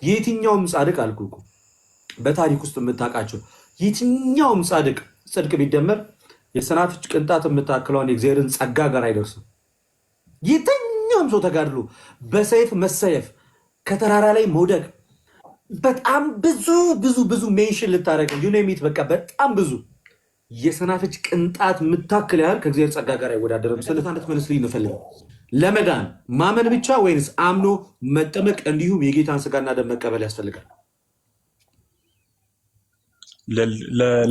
የትኛውም ጻድቅ አልኩህ እኮ በታሪክ ውስጥ የምታውቃቸው የትኛውም ጻድቅ ጽድቅ ቢደመር የሰናፍጭ ቅንጣት የምታክለውን የእግዚአብሔርን ጸጋ ጋር አይደርስም። የትኛውም ሰው ተጋድሎ በሰይፍ መሰየፍ፣ ከተራራ ላይ መውደቅ፣ በጣም ብዙ ብዙ ብዙ ሜንሽን ልታደረግ ዩኔሚት በቃ በጣም ብዙ የሰናፍጭ ቅንጣት የምታክል ያህል ከእግዚአብሔር ጸጋ ጋር አይወዳደርም። ስለታነት መልስልኝ እንፈልገው ለመዳን ማመን ብቻ ወይንስ አምኖ መጠመቅ እንዲሁም የጌታን ስጋና ደም መቀበል ያስፈልጋል?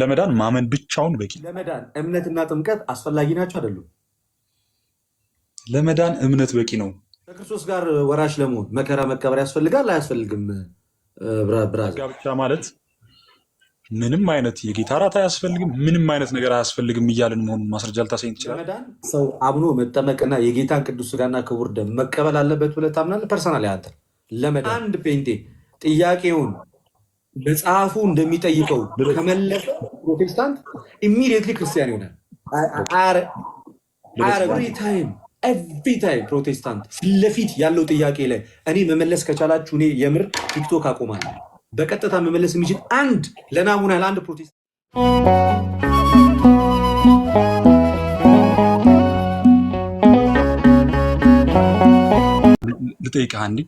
ለመዳን ማመን ብቻውን በቂ። ለመዳን እምነትና ጥምቀት አስፈላጊ ናቸው አይደሉም? ለመዳን እምነት በቂ ነው። ከክርስቶስ ጋር ወራሽ ለመሆን መከራ መቀበል ያስፈልጋል አያስፈልግም? ብራዝ ጋብቻ ማለት ምንም አይነት የጌታ ራት አያስፈልግም፣ ምንም አይነት ነገር አያስፈልግም እያልን መሆኑን ማስረጃ ልታሳይ ትችላለህ? ለመዳን ሰው አምኖ መጠመቅና የጌታን ቅዱስ ስጋና ክቡር ደም መቀበል አለበት ብለህ ታምናለህ? ፐርሰናል አንተ ለመዳን አንድ ፔንቴ ጥያቄውን መጽሐፉ እንደሚጠይቀው ከመለሰ ፕሮቴስታንት ኢሚዲየትሊ ክርስቲያን ይሆናል። ኤቭሪ ታይም ፕሮቴስታንት ፊት ለፊት ያለው ጥያቄ ላይ እኔ መመለስ ከቻላችሁ እኔ የምር ቲክቶክ አቆማለሁ። በቀጥታ መመለስ የሚችል አንድ ለናሙና ለአንድ ፕሮቴስታንት ልጠይቅህ አንዴ፣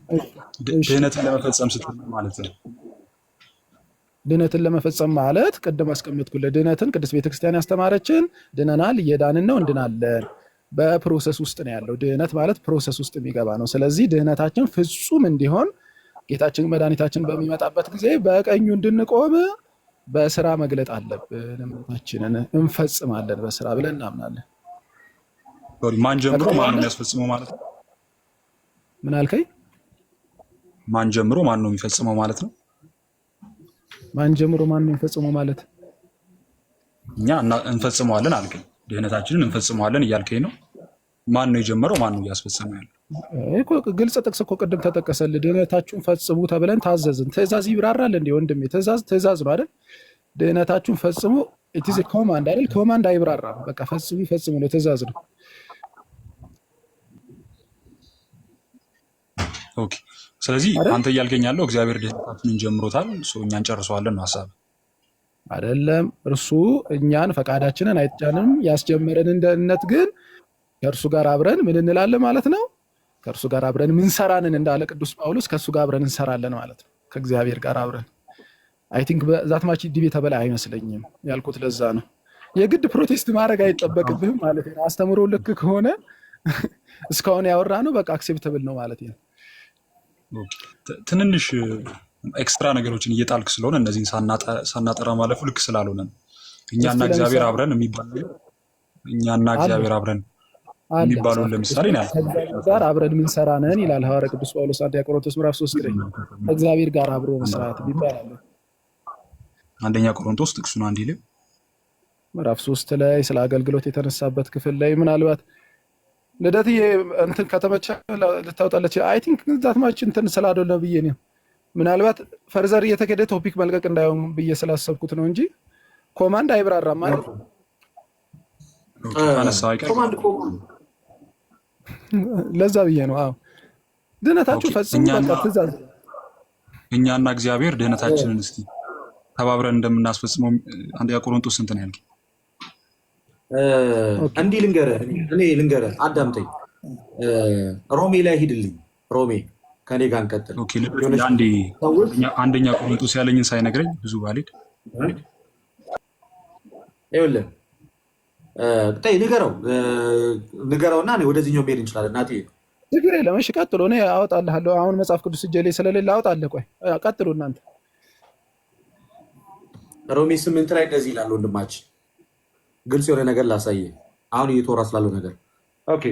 ድህነትን ለመፈጸም ስትል ማለት ነው? ድህነትን ለመፈጸም ማለት ቅድም አስቀምጥኩልህ። ድህነትን ቅድስት ቤተክርስቲያን ያስተማረችን ድነናል፣ እየዳንን ነው፣ እንድናለን። በፕሮሰስ ውስጥ ነው ያለው። ድህነት ማለት ፕሮሰስ ውስጥ የሚገባ ነው። ስለዚህ ድህነታችን ፍጹም እንዲሆን ጌታችን መድኃኒታችን በሚመጣበት ጊዜ በቀኙ እንድንቆም በስራ መግለጥ አለብን። እምነታችንን እንፈጽማለን በስራ ብለን እናምናለን። ማን ጀምሮ ማን ነው የሚያስፈጽመው ማለት ነው? ምን አልከኝ? ማን ጀምሮ ማን ነው የሚፈጽመው ማለት ነው? ማን ጀምሮ ማን ነው የሚፈጽመው ማለት? እኛ እንፈጽመዋለን አልከኝ። ድህነታችንን እንፈጽመዋለን እያልከኝ ነው። ማን ነው የጀመረው? ማን ነው እያስፈጸመው ያለው? ግልጽ ጥቅስ እኮ ቅድም ተጠቀሰልህ። ድህነታችሁን ፈጽሙ ተብለን ታዘዝን። ትእዛዝ ይብራራል እንዴ ወንድሜ? ትእዛዝ ነው አይደል? ድህነታችሁን ፈጽሙ ኢትዝ ኮማንድ አይደል? ኮማንድ አይብራራም። በቃ ፈጽሙ ፈጽሙ ነው፣ ትእዛዝ ነው። ኦኬ። ስለዚህ አንተ እያልከኝ ያለው እግዚአብሔር ድህነታችንን ጀምሮታል፣ እኛ እንጨርሰዋለን ነው ሀሳብ አይደለም? እርሱ እኛን ፈቃዳችንን አይጫንም። ያስጀመረን ደህንነት ግን ከእርሱ ጋር አብረን ምን እንላለን ማለት ነው? ከእርሱ ጋር አብረን ምንሰራንን እንዳለ ቅዱስ ጳውሎስ ከእሱ ጋር አብረን እንሰራለን ማለት ነው። ከእግዚአብሔር ጋር አብረን አይ ቲንክ በዛት ማች ዲቤ ተበላ አይመስለኝም ያልኩት ለዛ ነው። የግድ ፕሮቴስት ማድረግ አይጠበቅብህም ማለት ነው። አስተምሮ ልክ ከሆነ እስካሁን ያወራ ነው በቃ አክሴፕተብል ነው ማለት ነው። ትንንሽ ኤክስትራ ነገሮችን እየጣልክ ስለሆነ እነዚህን ሳናጠራ ማለፉ ልክ ስላልሆነ እኛና እግዚአብሔር አብረን የሚባል እኛና እግዚአብሔር አብረን የሚባለውን ለምሳሌ ጋር አብረን ምንሰራ ነን ይላል ሐዋርያ ቅዱስ ጳውሎስ አንደኛ ቆሮንቶስ ምዕራፍ 3 ላይ እግዚአብሔር ጋር አብሮ መስራት ይባላል። አንደኛ ቆሮንቶስ ጥቅሱን አንድ ይልም ምዕራፍ 3 ላይ ስለ አገልግሎት የተነሳበት ክፍል ላይ ምናልባት ልደትዬ እንትን ከተመቸ ልታወጣለች። አይ ቲንክ ዛት ማች እንትን ስላደለ ብዬ ነው ምናልባት ፈርዘር እየተከደ ቶፒክ መልቀቅ እንዳይሆን ብዬ ስላሰብኩት ነው እንጂ ኮማንድ አይብራራም ማለት ነው። ለዛ ብዬ ነው። አዎ ድህነታችሁ ፈጽሙ በቃ ትእዛዝ። እኛና እግዚአብሔር ድህነታችንን እስቲ ተባብረን እንደምናስፈጽመው አንደኛ ቆሮንቶስ ስንት ነው ያልከኝ? እንዲህ ልንገርህ አዳምጠኝ። ሮሜ ላይ ሂድልኝ። ሮሜ ከኔ ጋር እንቀጥል። አንደኛ ቆሮንቶስ ያለኝን ሳይነግረኝ ብዙ ባልሄድ ይኸውልህ ንገረውና ወደዚህኛው መሄድ እንችላለን። እናቴ ችግር የለም። እሺ ቀጥሎ። እኔ አወጣልሃለሁ። አሁን መጽሐፍ ቅዱስ እጄ ላይ ስለሌለ አወጣልህ። ቆይ ቀጥሎ እናንተ። ሮሜ 8 ላይ እንደዚህ ይላል ወንድማችን። ግልጽ የሆነ ነገር ላሳየህ አሁን እየተወራ ስላለው ነገር። ኦኬ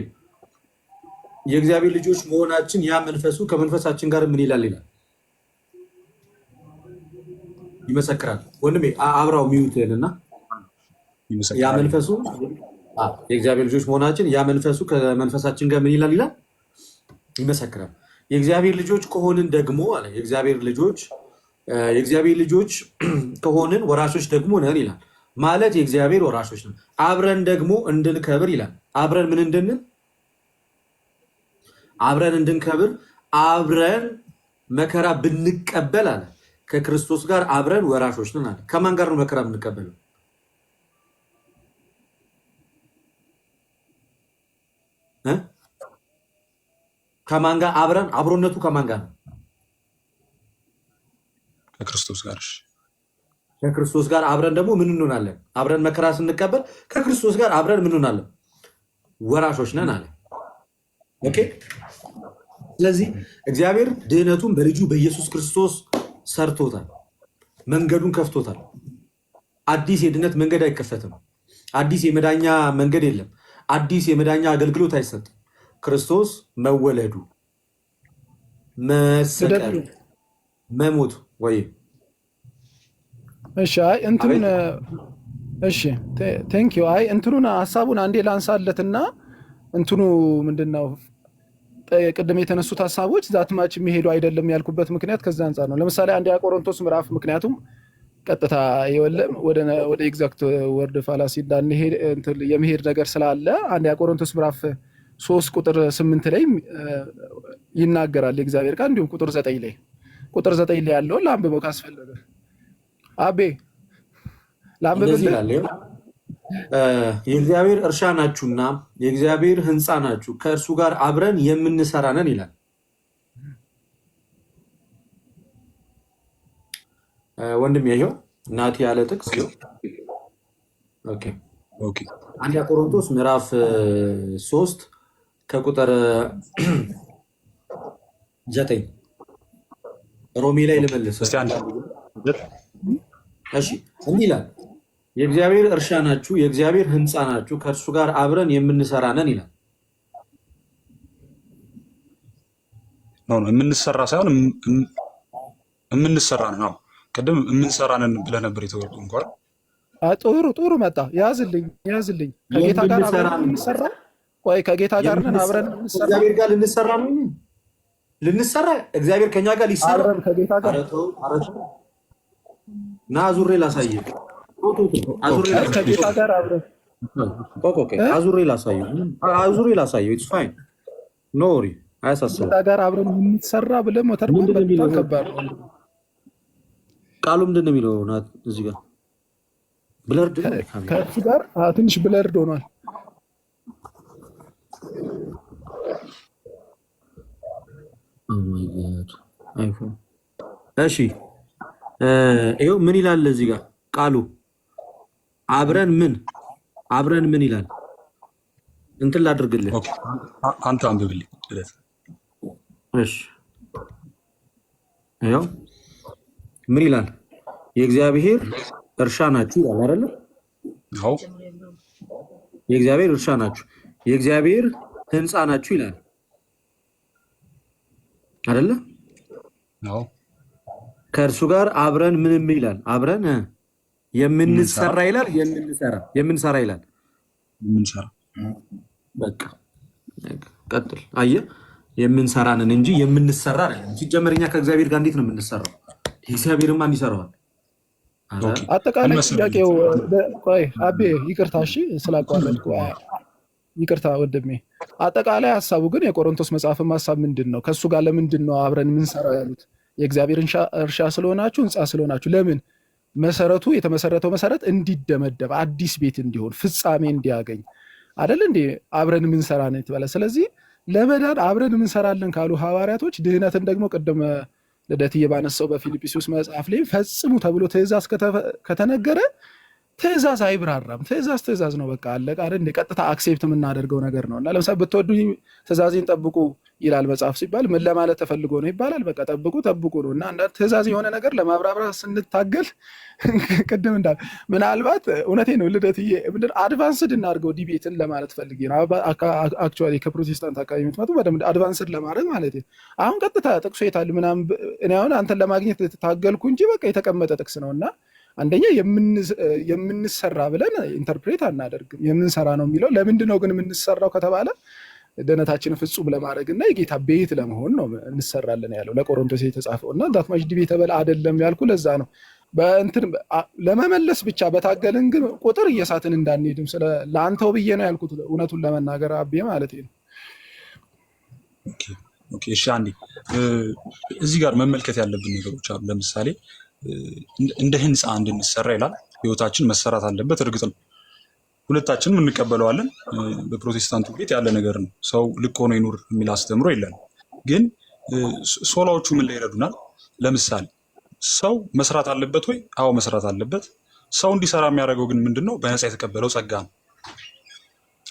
የእግዚአብሔር ልጆች መሆናችን ያ መንፈሱ ከመንፈሳችን ጋር ምን ይላል? ይመሰክራል። ወንድሜ አብራው ሚዩትህንና ያ መንፈሱ የእግዚአብሔር ልጆች መሆናችን ያ መንፈሱ ከመንፈሳችን ጋር ምን ይላል? ይመሰክራል። የእግዚአብሔር ልጆች ከሆንን ደግሞ አለ የእግዚአብሔር ልጆች ከሆንን ወራሾች ደግሞ ነን ይላል። ማለት የእግዚአብሔር ወራሾች ነን። አብረን ደግሞ እንድንከብር ይላል። አብረን ምን እንድንል? አብረን እንድንከብር፣ አብረን መከራ ብንቀበል አለ ከክርስቶስ ጋር አብረን ወራሾች ነን አለ። ከማን ጋር ነው መከራ ብንቀበለው? ከማን ጋር አብረን? አብሮነቱ ከማን ጋር ነው? ከክርስቶስ ጋር። ከክርስቶስ ጋር አብረን ደግሞ ምን እንሆናለን? አብረን መከራ ስንቀበል ከክርስቶስ ጋር አብረን ምን እንሆናለን? ወራሾች ነን አለ። ኦኬ። ስለዚህ እግዚአብሔር ድህነቱን በልጁ በኢየሱስ ክርስቶስ ሰርቶታል፣ መንገዱን ከፍቶታል። አዲስ የድነት መንገድ አይከፈትም። አዲስ የመዳኛ መንገድ የለም። አዲስ የመዳኛ አገልግሎት አይሰጥም። ክርስቶስ መወለዱ፣ መሰቀሉ፣ መሞቱ ወይ እሺ፣ አይ እንትኑን እሺ፣ ቴንክ ዩ። አይ እንትኑን ሐሳቡን አንዴ ላንሳለትና እንትኑ ምንድነው ቅድም የተነሱት ሐሳቦች ዛትማች የሚሄዱ አይደለም ያልኩበት ምክንያት ከዛ አንፃር ነው። ለምሳሌ አንድ ቆሮንቶስ ምዕራፍ ምክንያቱም ቀጥታ የወለም ወደ ኤግዛክት ወርድ ፋላሲ እንዳንሄድ የመሄድ ነገር ስላለ አንድ ቆሮንቶስ ምዕራፍ 3 ቁጥር 8 ላይ ይናገራል የእግዚአብሔር ቃል። እንዲሁም ቁጥር 9 ላይ ያለውን ለአንብበው ካስፈለገ አቤ ለአንብበው። የእግዚአብሔር እርሻ ናችሁና የእግዚአብሔር ሕንፃ ናችሁ፣ ከእርሱ ጋር አብረን የምንሰራ ነን ይላል። ወንድም ይሄው ናቲ ያለ ጥቅስ ነው። ኦኬ አንደኛ ቆሮንቶስ ምዕራፍ 3 ከቁጥር 9 ሮሜ ላይ ልመልስ። እሺ እንዲህ ይላል የእግዚአብሔር እርሻ ናችሁ፣ የእግዚአብሔር ሕንፃ ናችሁ፣ ከእርሱ ጋር አብረን የምንሰራ ነን ይላል። የምንሰራ ሳይሆን የምንሰራ ነው። ቅድም የምንሰራ ነን ብለህ ነበር የተወሩ እንኳን ጥሩ መጣ። ያዝልኝ ከጌታ ጋር አብረን የምንሰራ ወይ ከጌታ ጋር ነን አብረን የምንሰራ እግዚአብሔር ጋር ልንሰራ ነው። ልንሰራ እግዚአብሔር ከኛ ጋር ሊሰራ ከጌታ ጋር ና አዙሬ ላሳየህ። ከጌታ ጋር አብረን አዙሬ ላሳየህ። ኢትስ ፋይን ኖ ወሪ አያሳስብም። ከጌታ ጋር አብረን የምንሰራ ብለህ መተርጎም በጣም ከባድ ነው። ቃሉ ምንድን ነው የሚለው? ናት እዚህ ጋር ብለርድ ከእሱ ጋር ትንሽ ብለርድ ሆኗል። እሺ ይኸው ምን ይላል እዚህ ጋር ቃሉ? አብረን ምን ይላል? እንትን ላድርግልህ፣ አንተ አንብብልኝ። እሺ ይኸው ምን ይላል? የእግዚአብሔር እርሻ ናችሁ ይላል አይደለ? አዎ የእግዚአብሔር እርሻ ናችሁ፣ የእግዚአብሔር ሕንፃ ናችሁ ይላል አይደለ? አዎ ከእርሱ ጋር አብረን ምን ይላል? አብረን የምንሰራ ይላል። የምንሰራ ይላል። በቃ ቀጥል። አየህ፣ የምንሰራንን እንጂ የምንሰራ አይደለም። ሲጀመር እኛ ከእግዚአብሔር ጋር እንዴት ነው የምንሰራው? እግዚአብሔርማ እንዲሰራዋል። አጠቃላይ ጥያቄው ቆይ አቤ ይቅርታ፣ እሺ ስላቋረጥኩ ይቅርታ ወንድሜ። አጠቃላይ ሀሳቡ ግን የቆሮንቶስ መጽሐፍም ሀሳብ ምንድን ነው? ከእሱ ጋር ለምንድን ነው አብረን የምንሰራው ያሉት? የእግዚአብሔር እርሻ ስለሆናችሁ፣ ሕንፃ ስለሆናችሁ። ለምን? መሰረቱ የተመሰረተው መሰረት እንዲደመደብ፣ አዲስ ቤት እንዲሆን፣ ፍጻሜ እንዲያገኝ አይደል እንዴ? አብረን የምንሰራ ነው የተባለ። ስለዚህ ለመዳን አብረን የምንሰራለን ካሉ ሐዋርያቶች፣ ድህነትን ደግሞ ቅድም ልደትዬ ባነሳው በፊልጵስዩስ መጽሐፍ ላይ ፈጽሙ ተብሎ ትእዛዝ ከተነገረ ትእዛዝ አይብራራም። ትእዛዝ ነው፣ በቃ አለቀ አይደል? ቀጥታ አክሴፕት የምናደርገው ነገር ነው። እና ለምሳሌ ብትወዱኝ ትእዛዜን ጠብቁ ይላል መጽሐፍ ሲባል ምን ለማለት ተፈልጎ ነው ይባላል? በቃ ጠብቁ ነው። እና አንዳንድ ትእዛዝ የሆነ ነገር ለማብራራት ስንታገል ቅድም እንዳል ምናልባት እውነቴን ነው ልደትዬ፣ አድቫንስድ እናድርገው ዲቤትን ለማለት ፈልጌ ነው። አክቹዋሊ ከፕሮቴስታንት አካባቢ የምትመጡ በደምብ አድቫንስድ ለማድረግ ማለት ነው። አሁን ቀጥታ ጥቅሱ የታል ምናምን እኔ አሁን አንተን ለማግኘት ታገልኩ እንጂ በቃ የተቀመጠ ጥቅስ ነው። እና አንደኛ የምንሰራ ብለን ኢንተርፕሬት አናደርግም። የምንሰራ ነው የሚለው። ለምንድን ነው ግን የምንሰራው ከተባለ ደህንነታችንን ፍጹም ለማድረግ እና የጌታ ቤት ለመሆን ነው እንሰራለን ያለው ለቆሮንቶስ የተጻፈው። እና ዳትማሽ ዲቤተብል አይደለም ያልኩ ለዛ ነው። በእንትን ለመመለስ ብቻ በታገልን ግን ቁጥር እየሳትን እንዳንሄድም ለአንተው ብዬ ነው ያልኩት። እውነቱን ለመናገር አቤ ማለት ነው። ኦኬ እሺ፣ አንዴ እዚህ ጋር መመልከት ያለብን ነገሮች አሉ። ለምሳሌ እንደ ህንፃ እንድንሰራ ይላል። ህይወታችን መሰራት አለበት። እርግጥ ነው ሁለታችንም እንቀበለዋለን። በፕሮቴስታንቱ ቤት ያለ ነገር ነው። ሰው ልክ ሆኖ ይኑር የሚል አስተምሮ የለንም። ግን ሶላዎቹ ምን ላይ ይረዱናል? ለምሳሌ ሰው መስራት አለበት ወይ? አዎ መስራት አለበት። ሰው እንዲሰራ የሚያደርገው ግን ምንድነው? በነፃ የተቀበለው ጸጋ ነው።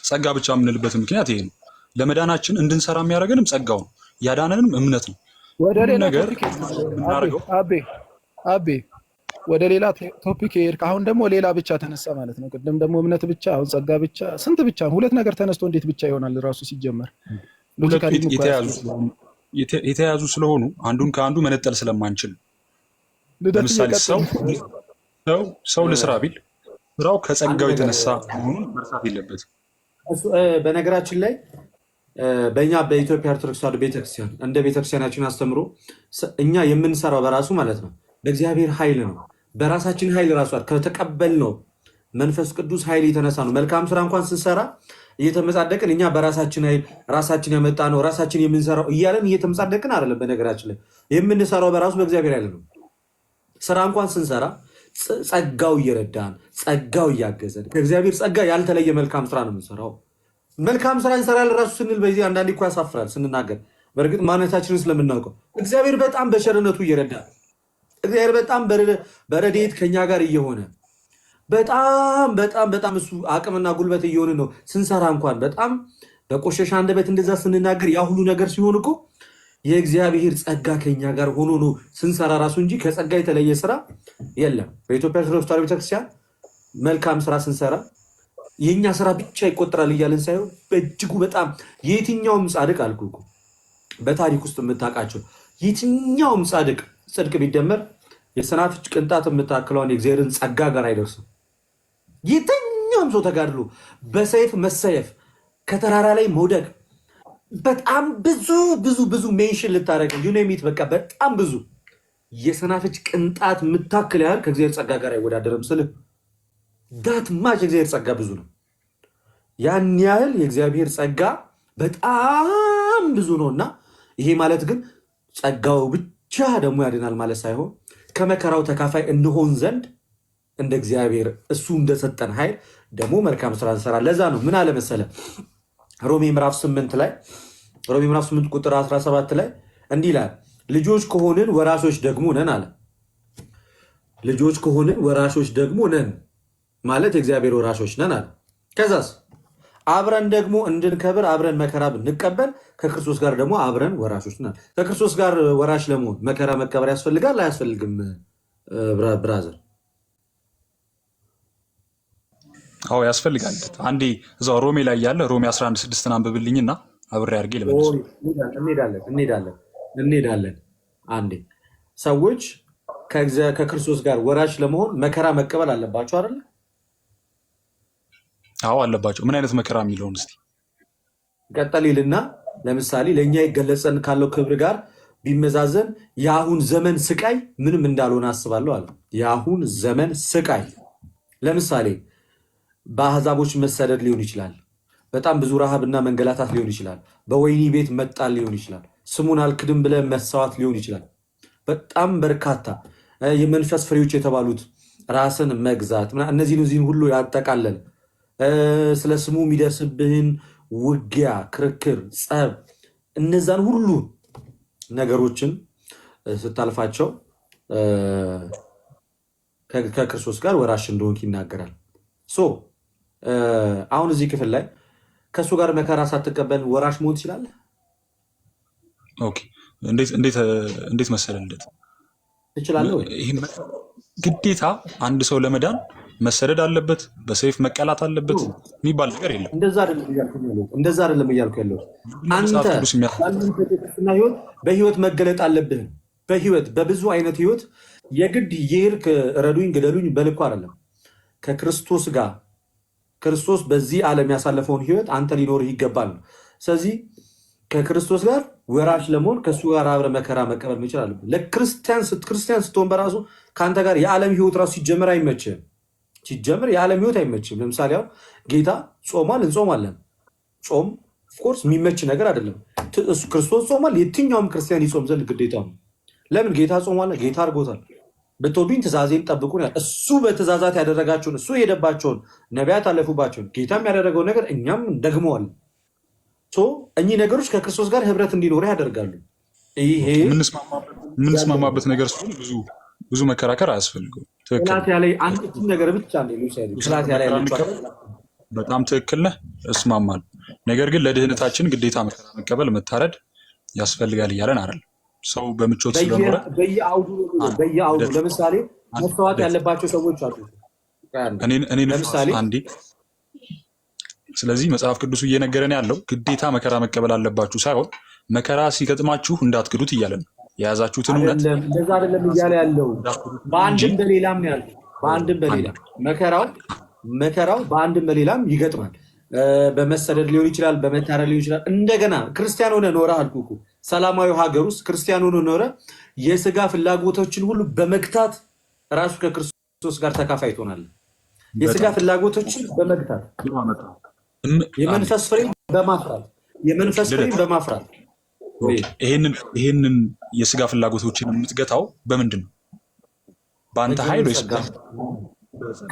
ጸጋ ብቻ የምንልበት ምክንያት ይሄ ነው። ለመዳናችን እንድንሰራ የሚያደርገንም ጸጋው ነው። ያዳነንም እምነት ነው። ወደ ሌላ ነገር ቶፒክ የምናደርገው አቤ ወደ ሌላ ቶፒክ ሄድክ። አሁን ደግሞ ሌላ ብቻ ተነሳ ማለት ነው። ቅድም ደግሞ እምነት ብቻ፣ አሁን ጸጋ ብቻ። ስንት ብቻ? ሁለት ነገር ተነስቶ እንዴት ብቻ ይሆናል? ራሱ ሲጀመር ሁለቱ የተያዙ ስለሆኑ አንዱን ከአንዱ መነጠል ስለማንችል፣ ለምሳሌ ሰው ለስራ ቢል ስራው ከጸጋው የተነሳ መሆኑን መርሳት የለበትም። በነገራችን ላይ በእኛ በኢትዮጵያ ኦርቶዶክስ ተዋሕዶ ቤተክርስቲያን እንደ ቤተክርስቲያናችን አስተምሮ እኛ የምንሰራው በራሱ ማለት ነው በእግዚአብሔር ኃይል ነው። በራሳችን ኃይል ራሱ ከተቀበልነው መንፈስ ቅዱስ ኃይል የተነሳ ነው። መልካም ስራ እንኳን ስንሰራ እየተመጻደቅን እኛ በራሳችን ኃይል ራሳችን ያመጣ ነው ራሳችን የምንሰራው እያለን እየተመጻደቅን አይደለም። በነገራችን ላይ የምንሰራው በራሱ በእግዚአብሔር ኃይል ነው። ስራ እንኳን ስንሰራ ጸጋው እየረዳን ጸጋው እያገዘን ከእግዚአብሔር ጸጋ ያልተለየ መልካም ስራ ነው የምንሰራው። መልካም ስራ እንሰራለን ራሱ ስንል በዚህ አንዳንዴ እኮ ያሳፍራል ስንናገር። በእርግጥ ማንነታችንን ስለምናውቀው እግዚአብሔር በጣም በቸርነቱ እየረዳን፣ እግዚአብሔር በጣም በረድኤት ከኛ ጋር እየሆነ በጣም በጣም በጣም እሱ አቅምና ጉልበት እየሆነ ነው ስንሰራ እንኳን በጣም በቆሸሻ አንደበት እንደዛ ስንናገር ያ ሁሉ ነገር ሲሆን እኮ የእግዚአብሔር ጸጋ ከኛ ጋር ሆኖ ነው ስንሰራ ራሱ እንጂ ከጸጋ የተለየ ስራ የለም። በኢትዮጵያ ኦርቶዶክስ ተዋሕዶ ቤተክርስቲያን መልካም ስራ ስንሰራ የኛ ስራ ብቻ ይቆጠራል እያለን ሳይሆን በእጅጉ በጣም የትኛውም ጻድቅ አልኩ እኮ በታሪክ ውስጥ የምታውቃቸው የትኛውም ጻድቅ ጽድቅ ቢደመር የሰናፍጭ ቅንጣት የምታክለውን የእግዚአብሔርን ጸጋ ጋር አይደርስም። የትኛውም ሰው ተጋድሎ በሰይፍ መሰየፍ፣ ከተራራ ላይ መውደቅ፣ በጣም ብዙ ብዙ ብዙ ሜንሽን ልታደረግ ዩኔሚት በቃ በጣም ብዙ የሰናፍጭ ቅንጣት የምታክል ያህል ከእግዚአብሔር ጸጋ ጋር አይወዳደርም። ስልህ ዳት ማች የእግዚአብሔር ጸጋ ብዙ ነው። ያን ያህል የእግዚአብሔር ጸጋ በጣም ብዙ ነው እና ይሄ ማለት ግን ጸጋው ብቻ ደግሞ ያድናል ማለት ሳይሆን ከመከራው ተካፋይ እንሆን ዘንድ እንደ እግዚአብሔር እሱ እንደሰጠን ኃይል ደግሞ መልካም ስራ እንሰራ። ለዛ ነው ምን አለ መሰለ ሮሜ ምዕራፍ 8 ላይ ሮሜ ምዕራፍ 8 ቁጥር 17 ላይ እንዲህ ይላል፣ ልጆች ከሆንን ወራሾች ደግሞ ነን አለ። ልጆች ከሆንን ወራሾች ደግሞ ነን ማለት የእግዚአብሔር ወራሾች ነን አለ። ከዛስ አብረን ደግሞ እንድንከብር አብረን መከራ ብንቀበል ከክርስቶስ ጋር ደግሞ አብረን ወራሾች ነን። ከክርስቶስ ጋር ወራሽ ለመሆን መከራ መቀበል ያስፈልጋል አያስፈልግም? ብራዘር አዎ ያስፈልጋል። አንዴ እዛው ሮሜ ላይ ያለ ሮሜ 11:6 አንብብልኝና አብሬ አድርጌ ልመልስ። እንሄዳለን። አንዴ ሰዎች ከክርስቶስ ጋር ወራሽ ለመሆን መከራ መቀበል አለባቸው አይደል? አዎ አለባቸው። ምን አይነት መከራ የሚለውን እስቲ ቀጠል ይልና ለምሳሌ ለእኛ ይገለጸን ካለው ክብር ጋር ቢመዛዘን የአሁን ዘመን ስቃይ ምንም እንዳልሆነ አስባለሁ አለ። የአሁን ዘመን ስቃይ ለምሳሌ በአሕዛቦች መሰደድ ሊሆን ይችላል። በጣም ብዙ ረሃብና መንገላታት ሊሆን ይችላል። በወህኒ ቤት መጣል ሊሆን ይችላል። ስሙን አልክድም ብለህ መሰዋት ሊሆን ይችላል። በጣም በርካታ የመንፈስ ፍሬዎች የተባሉት ራስን መግዛት፣ እነዚህን ሁሉ ያጠቃለል። ስለ ስሙ የሚደርስብህን ውጊያ፣ ክርክር፣ ጸብ፣ እነዛን ሁሉ ነገሮችን ስታልፋቸው ከክርስቶስ ጋር ወራሽ እንደሆንክ ይናገራል። አሁን እዚህ ክፍል ላይ ከእሱ ጋር መከራ ሳትቀበል ወራሽ መሆን ትችላለህ? ኦኬ። እንዴት መሰለህ ትችላለህ ወይ? ግዴታ አንድ ሰው ለመዳን መሰደድ አለበት፣ በሰይፍ መቀላት አለበት የሚባል ነገር የለም። እንደዛ አይደለም እያልኩ ያለው አንተ ህይወት በህይወት መገለጥ አለብህ። በህይወት በብዙ አይነት ህይወት የግድ ይሄድክ ረዱኝ ግደሉኝ በልኩ አይደለም። ከክርስቶስ ጋር ክርስቶስ በዚህ ዓለም ያሳለፈውን ህይወት አንተ ሊኖርህ ይገባል። ስለዚህ ከክርስቶስ ጋር ወራሽ ለመሆን ከእሱ ጋር አብረ መከራ መቀበል መቻል አለብህ። ለክርስቲያን ስትሆን በራሱ ከአንተ ጋር የዓለም ህይወት ራሱ ሲጀመር አይመችም። ሲጀመር የዓለም ህይወት አይመችም። ለምሳሌ አሁን ጌታ ጾሟል፣ እንጾማለን። ጾም ኦፍኮርስ የሚመች ነገር አይደለም። ክርስቶስ ጾሟል። የትኛውም ክርስቲያን ይጾም ዘንድ ግዴታ ነው። ለምን? ጌታ ጾሟል፣ ጌታ አድርጎታል። ብትወዱኝ ትእዛዜን ጠብቁ ነው። እሱ በትእዛዛት ያደረጋቸውን እሱ የሄደባቸውን ነቢያት አለፉባቸውን ጌታም ያደረገውን ነገር እኛም ደግመዋል። እኚህ ነገሮች ከክርስቶስ ጋር ህብረት እንዲኖረ ያደርጋሉ። ይሄ የምንስማማበት ነገር ሲሆን ብዙ መከራከር አያስፈልገውም። ገላትያ ላይ አንድ ነገር ብቻ በጣም ትክክል ነህ፣ እስማማለሁ። ነገር ግን ለድህነታችን ግዴታ መከራ መቀበል መታረድ ያስፈልጋል እያለን አይደለም። ሰው በምቾት ስለኖረ በየአውዱ ለምሳሌ መስተዋት ያለባቸው ሰዎች አሉ። ለምሳሌ አንዴ ስለዚህ መጽሐፍ ቅዱሱ እየነገረን ያለው ግዴታ መከራ መቀበል አለባችሁ ሳይሆን መከራ ሲገጥማችሁ እንዳትክዱት እያለ ነው። የያዛችሁትን እውነት እንደዛ አይደለም እያለ ያለው። በአንድም በሌላም ነው ያለው። በአንድም በሌላም መከራው በአንድም በሌላም ይገጥማል። በመሰደድ ሊሆን ይችላል፣ በመታረድ ሊሆን ይችላል። እንደገና ክርስቲያን ሆነ ኖረ አልኩ እኮ ሰላማዊ ሀገር ውስጥ ክርስቲያን ሆነ ኖረ የስጋ ፍላጎቶችን ሁሉ በመግታት ራሱ ከክርስቶስ ጋር ተካፋይ ትሆናለህ። የስጋ ፍላጎቶችን በመግታት የመንፈስ ፍሬን በማፍራት ይሄንን የስጋ ፍላጎቶችን የምትገታው በምንድን ነው? በአንተ ኃይል ወይስ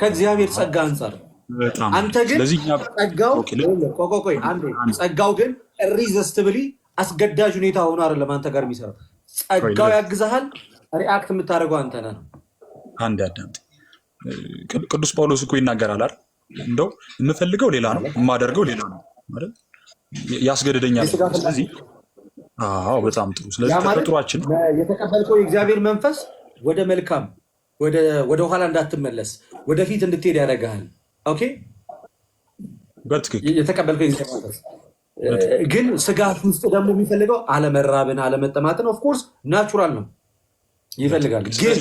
ከእግዚአብሔር ጸጋ አንጻር? አንተ ግን ጸጋው ግን ኢሪዚስቲብሊ አስገዳጅ ሁኔታ ሆኖ አይደለም አንተ ጋር የሚሰራው። ጸጋው ያግዛሃል፣ ሪአክት የምታደርገው አንተ ነህ። አንድ አዳምጥ። ቅዱስ ጳውሎስ እኮ ይናገራል አይደል? እንደው የምፈልገው ሌላ ነው፣ የማደርገው ሌላ ነው አይደል? ያስገድደኛል። ስለዚህ በጣም ጥሩ። ስለዚህ ተፈጥሯችን የተቀበልከው የእግዚአብሔር መንፈስ ወደ መልካም ወደ ኋላ እንዳትመለስ ወደፊት እንድትሄድ ያደርግሃል። ኦኬ፣ በትክክል የተቀበልከው የእግዚአብሔር መንፈስ ግን ስጋት ውስጥ ደግሞ የሚፈልገው አለመራብን፣ አለመጠማትን ኦፍኮርስ ናቹራል ነው ይፈልጋል። ግን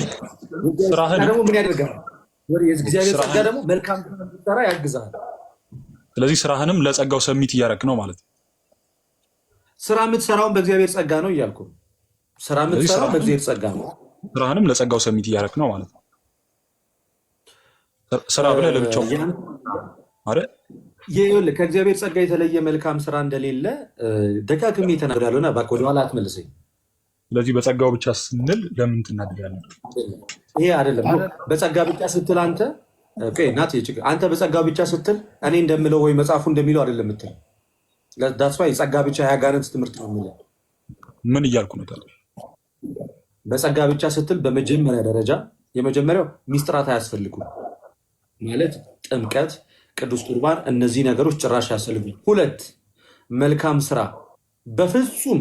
ደግሞ ምን ያደርጋል? የእግዚአብሔር ጸጋ ደግሞ መልካም እንድትሰራ ያግዛል። ስለዚህ ስራህንም ለጸጋው ሰሚት እያደረክ ነው ማለት ነው። ስራ የምትሰራውን በእግዚአብሔር ጸጋ ነው እያልኩ ነው። ስራ የምትሰራው በእግዚአብሔር ጸጋ ነው። ስራህንም ለጸጋው ሰሚት እያደረክ ነው ማለት ነው። ስራ ብለህ ለብቻው አይደል? ይኸውልህ ከእግዚአብሔር ጸጋ የተለየ መልካም ስራ እንደሌለ ደጋግሜ ተናግሬያለሁ እና እባክህ ወደኋላ አትመልሰኝ። ስለዚህ በጸጋው ብቻ ስንል ለምን ትናደዳለህ? ይሄ አይደለም በጸጋ ብቻ ስትል አንተ በጸጋ ብቻ ስትል እኔ እንደምለው ወይ መጽሐፉ እንደሚለው አይደለም የምትለው። ዳስዋ የጸጋ ብቻ የአጋንንት ትምህርት ነው የሚለው። ምን እያልኩ ነው ታዲያ? በጸጋ ብቻ ስትል በመጀመሪያ ደረጃ የመጀመሪያው ሚስጥራት አያስፈልጉም ማለት ጥምቀት፣ ቅዱስ ቁርባን፣ እነዚህ ነገሮች ጭራሽ አያስፈልጉም። ሁለት መልካም ስራ በፍጹም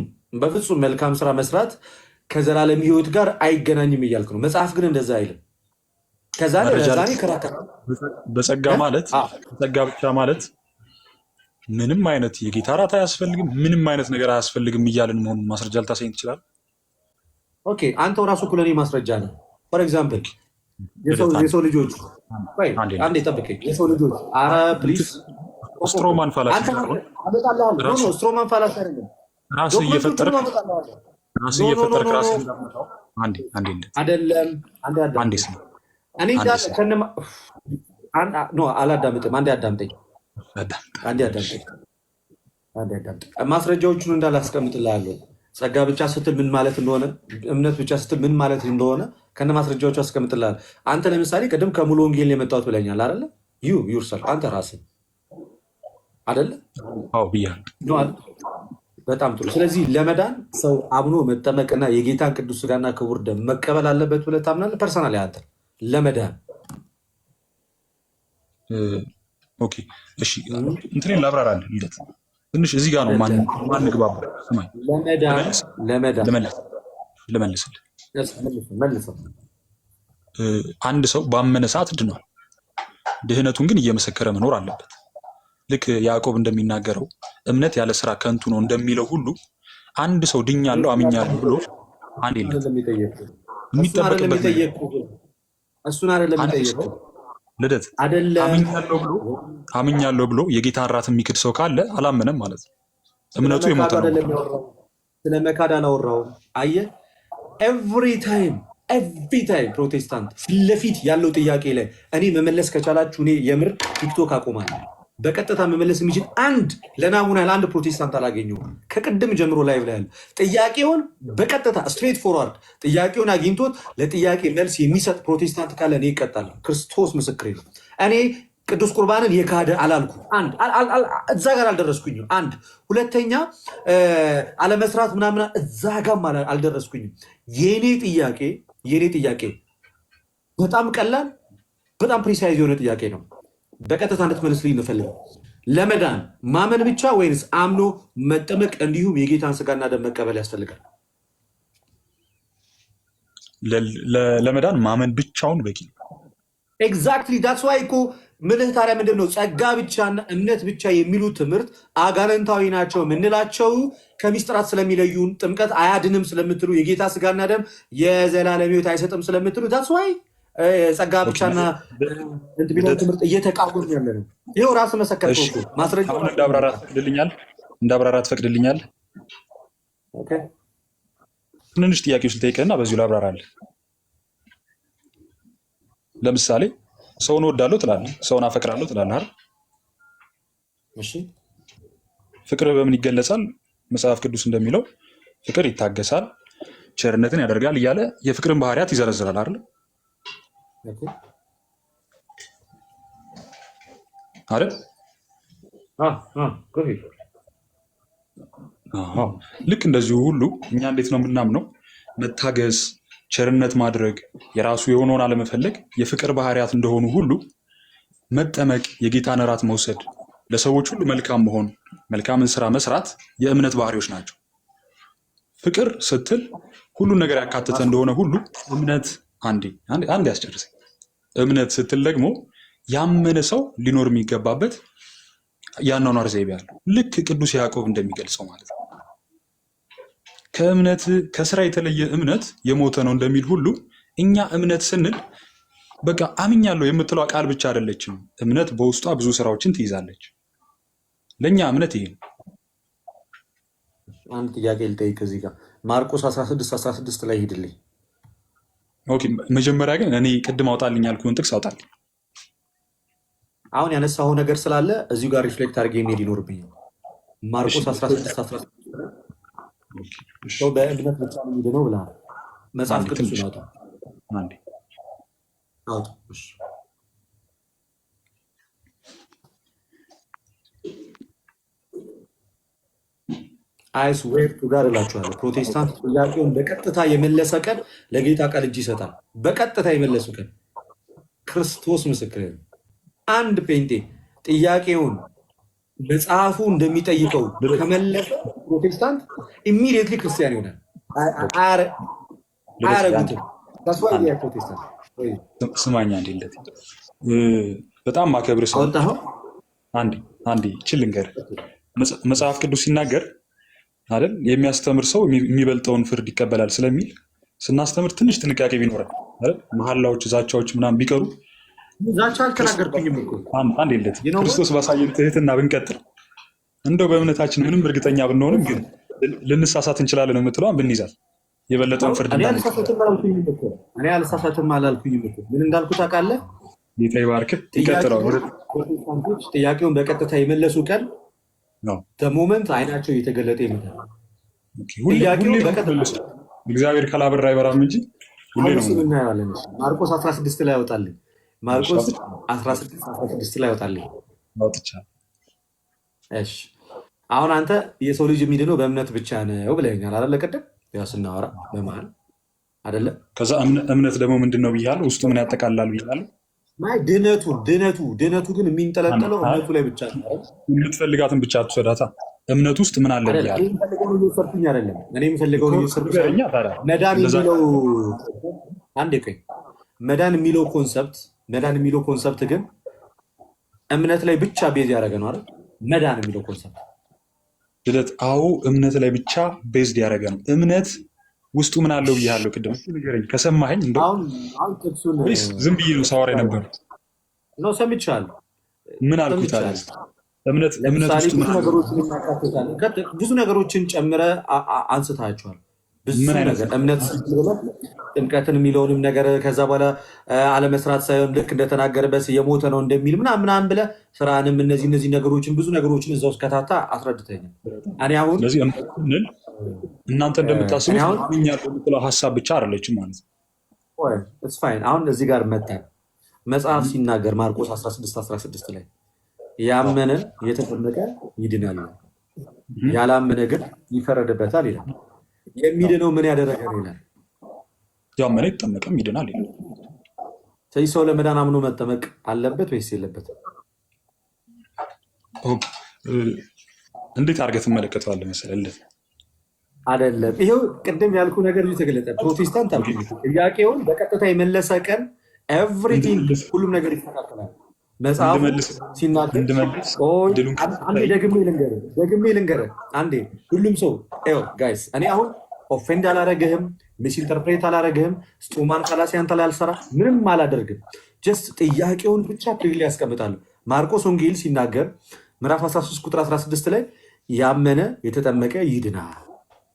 መልካም ስራ መስራት ከዘላለም ሕይወት ጋር አይገናኝም እያልክ ነው። መጽሐፍ ግን እንደዛ አይልም። ከዛ በጸጋ ማለት በጸጋ ብቻ ማለት ምንም አይነት የጌታ እራት አያስፈልግም፣ ምንም አይነት ነገር አያስፈልግም እያልን መሆኑን ማስረጃ ልታሳይን ትችላለህ? ኦኬ፣ አንተው ራሱ እኮ ለእኔ ማስረጃ ነው። ፎር ኤግዛምፕል የሰው ልጆች አንዴ ጠብቀኝ። የሰው ልጆች ኧረ ፕሊዝ ስትሮማን ፋላሲ ስትሮማን ፋላሲ አይደለም። ራስህ እየፈጠርክ ራስህ አይደለም። አላዳምጥም። አንዴ አዳምጠኝ። ማስረጃዎቹን እንዳላስቀምጥልሃለሁ። ጸጋ ብቻ ስትል ምን ማለት እንደሆነ፣ እምነት ብቻ ስትል ምን ማለት እንደሆነ ከነ ማስረጃዎቹ አስቀምጥልሃለሁ። አንተ ለምሳሌ ቅድም ከሙሉ ወንጌል የመጣሁት ብለኛል አይደለ? ዩርሰልፍ አንተ ራስህ አይደለ? በጣም ጥሩ። ስለዚህ ለመዳን ሰው አምኖ መጠመቅና የጌታን ቅዱስ ሥጋና ክቡር ደም መቀበል አለበት ብለህ ታምናለህ? ፐርሰናል አንተ ለመዳን ኦኬ፣ እሺ፣ እንትኔን ላብራራልህ። እንዴት ትንሽ እዚህ ጋር ነው ማንግባባ። ስማኝ፣ ልመልስልህ። አንድ ሰው ባመነ ሰዓት ድኗል። ድህነቱን ግን እየመሰከረ መኖር አለበት። ልክ ያዕቆብ እንደሚናገረው እምነት ያለ ስራ ከንቱ ነው እንደሚለው ሁሉ አንድ ሰው ድኛለሁ አምኛለሁ ብሎ አንድ የለም የሚጠበቅበት እሱን አይደለም የሚጠየቀው። ልደት አምኛለሁ ብሎ የጌታን እራት የሚክድ ሰው ካለ አላመነም ማለት ነው። እምነቱ የሞተ ነው። ስለ መካድ አላወራሁም። አየህ፣ ኤቭሪ ታይም ፕሮቴስታንት ፊት ለፊት ያለው ጥያቄ ላይ እኔ መመለስ ከቻላችሁ እኔ የምር ቲክቶክ አቆማለሁ። በቀጥታ መመለስ የሚችል አንድ ለናሙና ለአንድ ፕሮቴስታንት አላገኘሁም። ከቅድም ጀምሮ ላይ ብላያል። ጥያቄውን በቀጥታ ስትሬት ፎርዋርድ ጥያቄውን አግኝቶት ለጥያቄ መልስ የሚሰጥ ፕሮቴስታንት ካለ እኔ ይቀጣል። ክርስቶስ ምስክሬ ነው። እኔ ቅዱስ ቁርባንን የካደ አላልኩ። አንድ እዛ ጋር አልደረስኩኝም። አንድ ሁለተኛ አለመስራት ምናምን እዛ ጋም አልደረስኩኝም። የኔ ጥያቄ በጣም ቀላል በጣም ፕሪሳይዝ የሆነ ጥያቄ ነው። በቀጥታ እንድትመልስልኝ እንፈልገው። ለመዳን ማመን ብቻ ወይንስ አምኖ መጠመቅ እንዲሁም የጌታን ስጋና ደም መቀበል ያስፈልጋል? ለመዳን ማመን ብቻውን በቂ ነው። ኤግዛክትሊ ዳትስ ዋይ እኮ ምልህ ታዲያ ምንድን ነው ጸጋ ብቻና እምነት ብቻ የሚሉት ትምህርት አጋንንታዊ ናቸው የምንላቸው ከሚስጥራት ስለሚለዩን፣ ጥምቀት አያድንም ስለምትሉ፣ የጌታ ስጋና ደም የዘላለም ሕይወት አይሰጥም ስለምትሉ ዳትስ ዋይ ጸጋ ብቻና ትምህርት እየተቃወሙ ያለ ነው። ይኸው ራስ መሰከር ማስረጃ እንዳብራራ ትፈቅድልኛል? ትንንሽ ጥያቄዎች ልጠይቅህና በዚሁ ላብራራለህ። ለምሳሌ ሰውን እወዳለሁ ትላለህ፣ ሰውን አፈቅራለሁ ትላለህ አይደል? እሺ፣ ፍቅር በምን ይገለጻል? መጽሐፍ ቅዱስ እንደሚለው ፍቅር ይታገሳል፣ ቸርነትን ያደርጋል እያለ የፍቅርን ባህሪያት ይዘረዝራል አይደል? አይደል? ልክ እንደዚሁ ሁሉ እኛ እንዴት ነው የምናምነው? መታገስ፣ ቸርነት ማድረግ፣ የራሱ የሆነውን አለመፈለግ የፍቅር ባህሪያት እንደሆኑ ሁሉ መጠመቅ፣ የጌታን እራት መውሰድ፣ ለሰዎች ሁሉ መልካም መሆን፣ መልካምን ስራ መስራት የእምነት ባህሪዎች ናቸው። ፍቅር ስትል ሁሉን ነገር ያካተተ እንደሆነ ሁሉ እምነት አንድ ያስጨርሰኝ። እምነት ስትል ደግሞ ያመነ ሰው ሊኖር የሚገባበት ያኗኗር ዘይቤ ያለው ልክ ቅዱስ ያዕቆብ እንደሚገልጸው ማለት ነው። ከእምነት ከስራ የተለየ እምነት የሞተ ነው እንደሚል ሁሉ እኛ እምነት ስንል በቃ አምኛለሁ የምትለው ቃል ብቻ አይደለችም። እምነት በውስጧ ብዙ ስራዎችን ትይዛለች። ለእኛ እምነት ይሄ ነው። አንድ ጥያቄ ልጠይቅ እዚህ ጋር ማርቆስ 16 ላይ ሂድልኝ። ኦኬ፣ መጀመሪያ ግን እኔ ቅድም አውጣልኝ ያልኩህን ጥቅስ አውጣልኝ። አሁን ያነሳው ነገር ስላለ እዚሁ ጋር ሪፍሌክት አድርጌ መሄድ ይኖርብኛል። ማርቆስ 16 ሰው በእምነት ብቻ ነው የሚድነው ብለሃል። መጽሐፍ ቅዱስ ነው አውጣ። አይስ ዌር ቱ ጋር እላችኋለሁ። ፕሮቴስታንት ጥያቄውን በቀጥታ የመለሰ ቀን ለጌታ ቃል እጅ ይሰጣል። በቀጥታ የመለሱ ቀን ክርስቶስ ምስክር ነው። አንድ ጴንጤ ጥያቄውን መጽሐፉ እንደሚጠይቀው ከመለሰ ፕሮቴስታንት ኢሚዲየትሊ ክርስቲያን ይሆናል። አያረጉትም። ፕሮቴስታንት ስማኛ እንዴለት በጣም ማከብር ሰው አንዴ ችልንገር መጽሐፍ ቅዱስ ሲናገር አይደል የሚያስተምር ሰው የሚበልጠውን ፍርድ ይቀበላል ስለሚል ስናስተምር ትንሽ ጥንቃቄ ቢኖረን አይደል መሐላዎች፣ ዛቻዎች ምናምን ቢቀሩ ዛቻ አልተናገርኩኝም እኮ አንድ የለት ክርስቶስ ባሳየን ትህትና ብንቀጥል እንደው በእምነታችን ምንም እርግጠኛ ብንሆንም ግን ልንሳሳት እንችላለን የምትለዋን ብንይዛት የበለጠውን ፍርድ እኔ አልሳሳትም አላልኩኝም እኮ ምን እንዳልኩ ታውቃለህ? ጌታ ይባርክ። ይቀጥላል። ፕሮቴስታንቶች ጥያቄውን በቀጥታ የመለሱ ቀን ሞመንት አይናቸው እየተገለጠ ይመጣል። እግዚአብሔር ካላበራ አይበራም እንጂ እናየዋለን። ማርቆስ 16 ላይ ያወጣልኝ። ማርቆስ 16 ላይ ያወጣልኝ። እሺ አሁን አንተ የሰው ልጅ የሚድነው በእምነት ብቻ ነው ብለኸኛል አይደለ? ቅድም ያው ስናወራ በመሀል አይደለ? ከዛ እምነት ደግሞ ምንድን ነው ብያለሁ። ውስጡ ምን ያጠቃልላል ብያለሁ። ድነቱ ግን የሚንጠለጠለው እምነቱ ላይ ብቻ ነው። የምትፈልጋትን ብቻ አትወዳታ። እምነት ውስጥ ምን አለ ብያለሁ። እኔ የምፈልገውን እየወሰድኩኝ መዳን የሚለው አንድ ቆይ መዳን የሚለው ኮንሰፕት ግን እምነት ላይ ብቻ ቤዝ ያደረገ ነው አይደል? መዳን የሚለው ኮንሰፕት ልደት አዎ እምነት ላይ ብቻ ቤዝድ ያደረገ ነው። እምነት ውስጡ ምን አለው ብያለሁ ቅድም። ንገረኝ ከሰማኸኝ እንደው ወይስ ዝም ብዬ ነው ሳወራ የነበረው? ነው ሰምቻለሁ። ምን አልኩት አለ? እምነት ውስጥ ምን ብዙ ነገሮችን ጨምረ አንስታቸዋል። ብዙ ምን አይነት ነገር እምነት ጥምቀትን የሚለውንም ነገር ከዛ በኋላ አለመስራት ሳይሆን ልክ እንደተናገረበት የሞተ ነው እንደሚል ምናምን ብለህ ስራንም እነዚህ ነገሮችን ብዙ ነገሮችን እዛ ውስጥ ከታታ አስረድተኛል። እኔ አሁን ስለዚህ እናንተ እንደምታስቡት ያለው የምትለው ሀሳብ ብቻ አይደለችም ማለት ነው። ፋይን አሁን እዚህ ጋር መጣ መጽሐፍ ሲናገር ማርቆስ 16 ላይ ያመነ የተጠመቀ ይድናል፣ ያላመነ ግን ይፈረድበታል ይላል። የሚድነው ምን ያደረገ ነው ይላል? ያመነ የተጠመቀም ይድናል ይላል። ስለዚህ ሰው ለመዳን አምኖ መጠመቅ አለበት ወይስ የለበትም? እንዴት አድርገህ ትመለከተዋለህ መሰለህ? አይደለም ይሄው ቅድም ያልኩ ነገር ተገለጠ። ፕሮቴስታንት አልኩ ጥያቄውን በቀጥታ የመለሰ ቀን ኤቭሪቲንግ ሁሉም ነገር ይስተካከላል። መጽሐፉ ሲናገር አንዴ ደግሜ ልንገርህ አንዴ ሁሉም ሰው ጋይስ፣ እኔ አሁን ኦፌንድ አላረግህም፣ ሚስ ኢንተርፕሬት አላረግህም፣ ስቱማን ፋላሲ አንተ ላይ አልሰራ ምንም አላደርግም። ጀስት ጥያቄውን ብቻ ክሊርሊ ያስቀምጣለሁ። ማርቆስ ወንጌል ሲናገር ምዕራፍ 13 ቁጥር 16 ላይ ያመነ የተጠመቀ ይድናል፣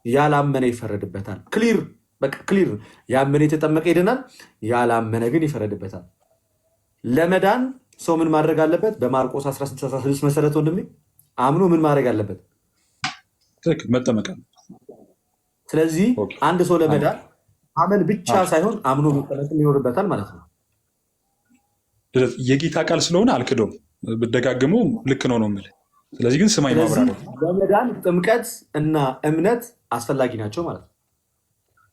ያላመነ ይፈረድበታል። ክሊር በቃ ክሊር። ያመነ የተጠመቀ ይድናል፣ ያላመነ ግን ይፈረድበታል። ለመዳን ሰው ምን ማድረግ አለበት? በማርቆስ 16 መሰረት ወንድሜ አምኖ ምን ማድረግ አለበት? መጠመቅ። ስለዚህ አንድ ሰው ለመዳን አመን ብቻ ሳይሆን አምኖ መጠመቅ ይኖርበታል ማለት ነው። የጌታ ቃል ስለሆነ አልክዶም፣ ብደጋግመው ልክ ነው የምልህ። ስለዚህ ግን ስማኝ ማብራሪያ፣ ለመዳን ጥምቀት እና እምነት አስፈላጊ ናቸው ማለት ነው።